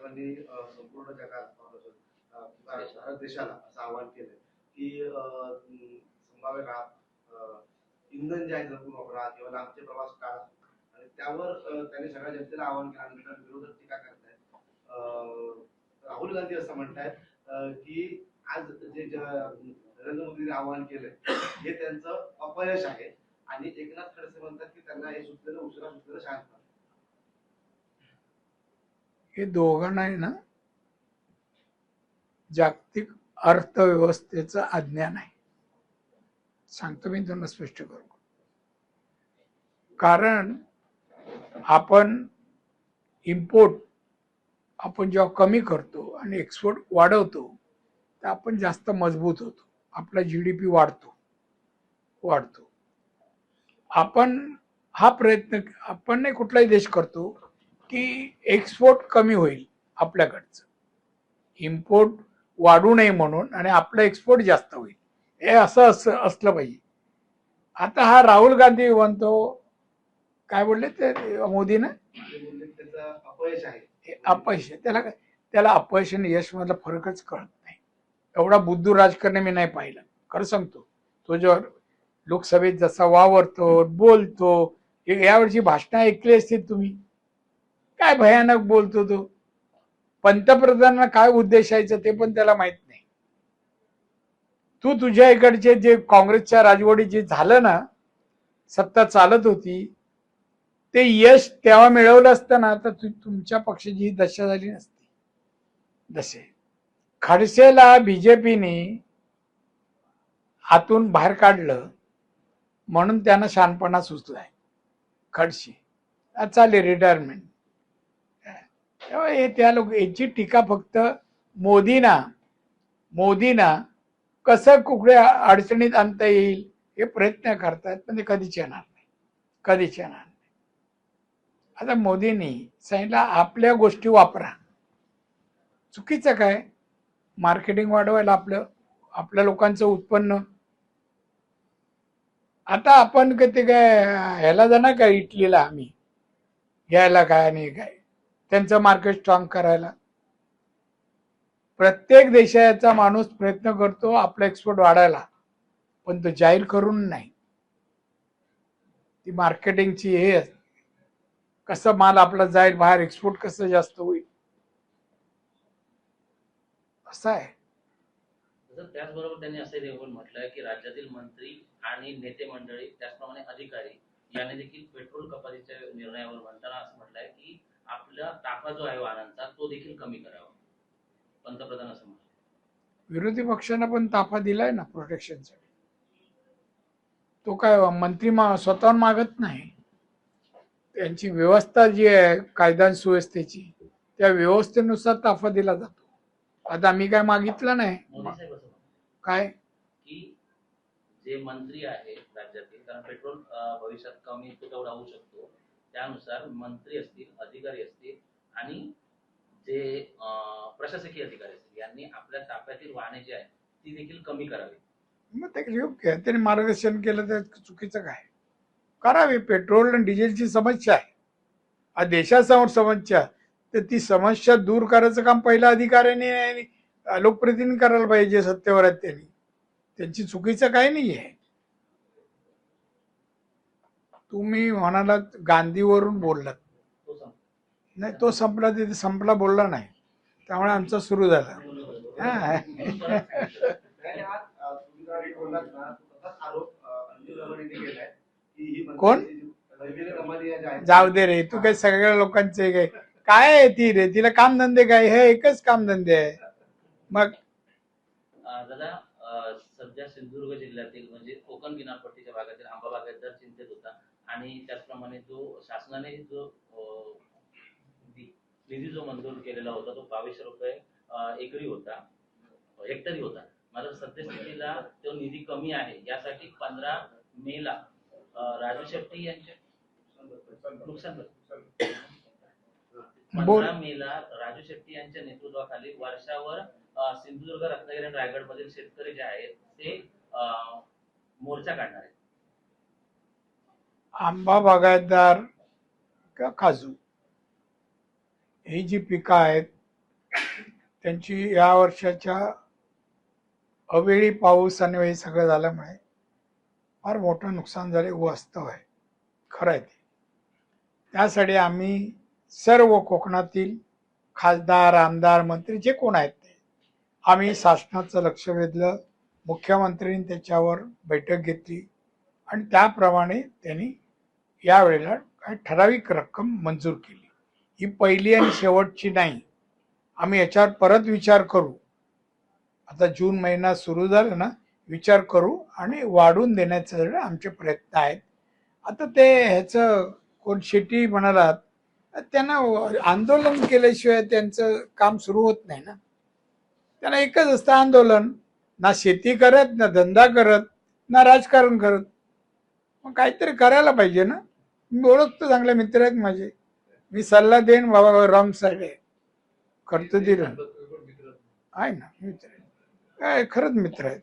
साहेबांनी संपूर्ण जगाला भारत देशाला असं आवाहन केलंय की संभाव्य काळात इंधन जे आहे जपून वापरा किंवा लांबचे प्रवास टाळा आणि त्यावर त्यांनी सगळ्या जनतेला आवाहन केल्यानंतर विरोधक टीका करतायत. राहुल गांधी असं म्हणतायत की आज जे नरेंद्र मोदींनी आवाहन केलंय हे त्यांचं अपयश आहे आणि एकनाथ खडसे म्हणतात की त्यांना हे सुचलेलं उशिरा सुचलेलं शांत. हे दोघांना आहे ना जागतिक अर्थव्यवस्थेचं अज्ञान आहे. सांगतो मी तुम्हाला स्पष्ट करू. कारण आपण इम्पोर्ट आपण जेव्हा कमी करतो आणि एक्सपोर्ट वाढवतो तर आपण जास्त मजबूत होतो. आपला GDP वाढतो. आपण हा प्रयत्न आपण नाही कुठलाही देश करतो की एक्सपोर्ट कमी होईल आपल्याकडचं, इम्पोर्ट वाढू नये म्हणून आणि आपलं एक्सपोर्ट जास्त होईल हे असं असलं पाहिजे. आता हा राहुल गांधी म्हणतो काय बोलले ते मोदीनं अपयश आहे. अपयश त्याला अपयश आणि यश मधला फरकच कळत नाही. एवढा बुद्धू राजकारणी मी नाही पाहिलं खरं सांगतो. तो जो लोकसभेत जसा वावरतो बोलतो, यावर्षी भाषणं ऐकली असतील तुम्ही, काय भयानक बोलतो तो. पंतप्रधानांना काय उद्देशायचं ते पण त्याला माहित नाही. तू तुझ्या इकडचे जे काँग्रेसच्या राजवटीत जे झालं ना, सत्ता चालत होती, ते यश तेव्हा मिळवलं असतं ना तर तुमच्या पक्षाची दशा झाली नसती. जसे खडसेला बीजेपीने हातून बाहेर काढलं म्हणून त्यांना शहाणपणा सुचलाय. खडसे चालेल रिटायरमेंट. त्या लोक याची टीका फक्त मोदीना कसं कुठे अडचणीत आणता येईल हे प्रयत्न करतात, पण ते कधीच येणार नाही. आता मोदींनी सांगितलं आपल्या गोष्टी वापरा. चुकीचं काय? मार्केटिंग वाढवायला आपल्या लोकांचं उत्पन्न. आता आपण ते काय ह्याला जाणार काय इटलीला आम्ही घ्यायला काय आणि काय त्यांचं मार्केट स्ट्रॉंग करायला. प्रत्येक देशाचा माणूस प्रयत्न करतो आपला एक्सपोर्ट वाढायला, पण तो जाहीर करून नाही. ती मार्केटिंगची हे कसं माल आपला जाईल बाहेर, एक्सपोर्ट कसं जास्त होईल असं आहे. त्याचबरोबर त्यांनी असं देखील म्हटलंय की राज्यातील मंत्री आणि नेते मंडळी त्याचप्रमाणे अधिकारी यांनी देखील पेट्रोल कपातीच्या निर्णयावर म्हणताना असं म्हटलंय की आपला ताफा जो आहे वाहनांचा तो देखील कमी करावा. पंतप्रधान असं म्हटलं. विरोधी पक्षांना पण ताफा दिलाय ना प्रोटेक्शनसाठी. तो काय मंत्री स्वतःहून मागत नाही. त्यांची व्यवस्था जी आहे कायदा सुव्यवस्थेची त्या व्यवस्थेनुसार ताफा दिला जातो. आता मी काय मागितलं नाही. काय की जे मंत्री आहेत राज्यातील, कारण पेट्रोल भविष्यात कमी तेवढा होऊ शकतो, त्यानुसार मंत्री असतील, अधिकारी असतील आणि जे प्रशासकीय अधिकारी असतील यांनी आपल्या ताफ्यातील वाहने जी आहेत ती देखील कमी करावी. मग ते योग्य आहे. त्यांनी मार्गदर्शन केलं तर चुकीचं काय? करावी. पेट्रोल आणि डिझेलची समस्या आहे देशासमोर समस्या, तर ती समस्या दूर करायचं काम पहिल्या अधिकाऱ्यांनी लोकप्रतिनिधी करायला पाहिजे. सत्तेवर आहेत त्यांची चुकीचं काही नाही आहे. तुम्ही म्हणाला गांधीवरून बोललात नाही, तो संपला तिथे संपला बोलला नाही, त्यामुळे आमचा सुरू झाला. कोण? जाऊ दे रे, तू काय सगळ्या लोकांचे काय आहे ती रे, तिला कामधंदे काय? हे एकच कामधंदे आहे. मग दादा सध्या सिंधुदुर्ग जिल्ह्यातील म्हणजे कोकण किनारपट्टीच्या भागातील आंबा बागायतदार चिंतेत होता आणि त्याचप्रमाणे जो शासनाने जो निधी जो मंजूर केलेला होता तो 2200 रुपये एकरी होता, हेक्टरी होता. मात्र सद्यस्थितीला तो निधी कमी आहे. यासाठी 15 मेला राजू शेट्टी यांच्या 15 मेला राजू शेट्टी यांच्या नेतृत्वाखाली वर्षावर सिंधुदुर्ग, रत्नागिरी आणि रायगड मधील शेतकरी जे आहेत ते मोर्चा काढणार आहेत. आंबा बागायतदार का काजू ही जी पिकं आहेत त्यांची या वर्षाच्या अवेळी पाऊस आणि हे सगळं झाल्यामुळे फार मोठं नुकसान झाले वास्तव आहे, खरं आहे ते. त्यासाठी आम्ही सर्व कोकणातील खासदार, आमदार, मंत्री जे कोण आहेत ते आम्ही शासनाचं लक्ष वेधलं. मुख्यमंत्र्यांनी त्याच्यावर बैठक घेतली आणि त्याप्रमाणे त्यांनी यावेळेला काही ठराविक रक्कम मंजूर केली. ही पहिली आणि शेवटची नाही, आम्ही याच्यावर परत विचार करू. आता जून महिना सुरू झाला ना, विचार करू आणि वाढवून देण्याचे आमचे प्रयत्न आहेत. आता ते ह्याचं कोण शेट्टी म्हणालात, त्यांना आंदोलन केल्याशिवाय त्यांचं काम सुरू होत नाही ना. त्यांना एकच असतं आंदोलन, ना शेती करत, ना धंदा करत, ना राजकारण करत. मग काहीतरी करायला पाहिजे ना. मी ओळखतो, चांगले मित्र आहेत माझे, मी सल्ला देईन बाबा रॉंग साईड आहे, करतो दिलं आहे ना मित्र, काय खरंच मित्र आहेत.